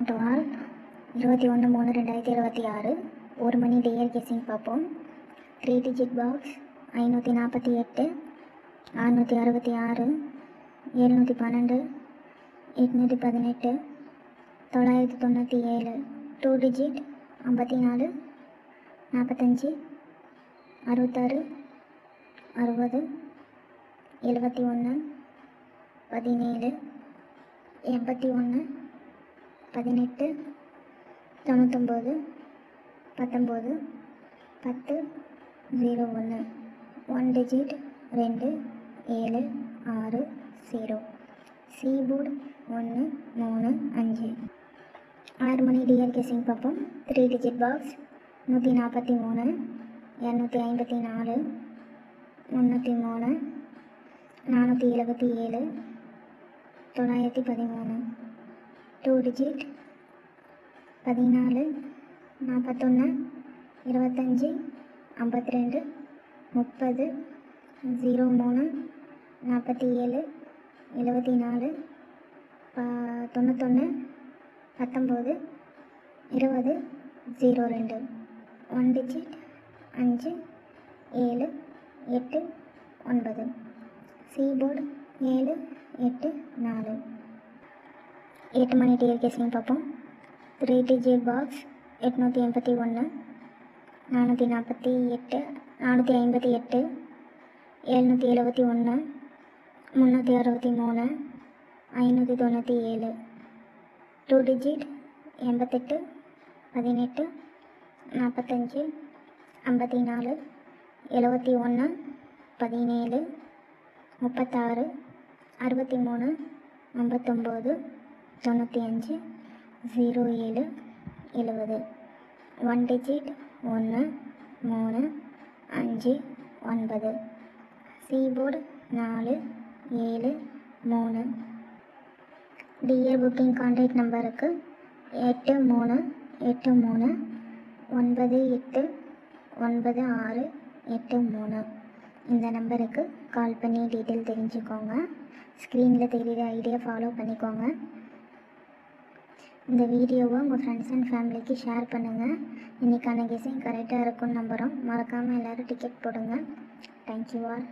To all 21/3/2026 1 மணி dear guessing பார்ப்போம். 3 digit box 548, 666, 712, 818, 997. 2 digit 54, 45, 66, 60, 71, 17, 81, 18, 99, 19, 10, 01. 1 digit 2, 7, 6, 0. சீபோர்டு 1, 3, 5. 6 மணி dear guessing பார்ப்போம். 3 digit box 143, 254, 303, 477, 913. 2 digit 14, 41, 25, 52, 30, 03, 47, 74, 91, 19, 20, 02. 1 digit 5, 7, 8, 9. சீபோர்டு 7, 8, 4. 8 மணி dear guessing பார்ப்போம். 3 digit box 881, 448, 458, 771, 363, 597. 2 digit 88, 18, 45, 54, 71, 17, 36, 63, 59, 95, 07, 70. 1 digit 1, 3, 5, 9. சீபோர்டு 4, 7, 3. Dear booking contact நம்பருக்கு 8383 98 96 83. இந்த நம்பருக்கு கால் பண்ணி டீட்டெயில் தெரிஞ்சுக்கோங்க. ஸ்க்ரீனில் தெரிகிற ஐடியா ஃபாலோ பண்ணிக்கோங்க. இந்த வீடியோவை உங்கள் ஃப்ரெண்ட்ஸ் அண்ட் ஃபேமிலிக்கு ஷேர் பண்ணுங்கள். இன்றைக்கான கெஸ்ஸிங் கரெக்டாக இருக்குன்னு நம்புகிறோம். மறக்காமல் எல்லோரும் டிக்கெட் போடுங்க. Thank you all.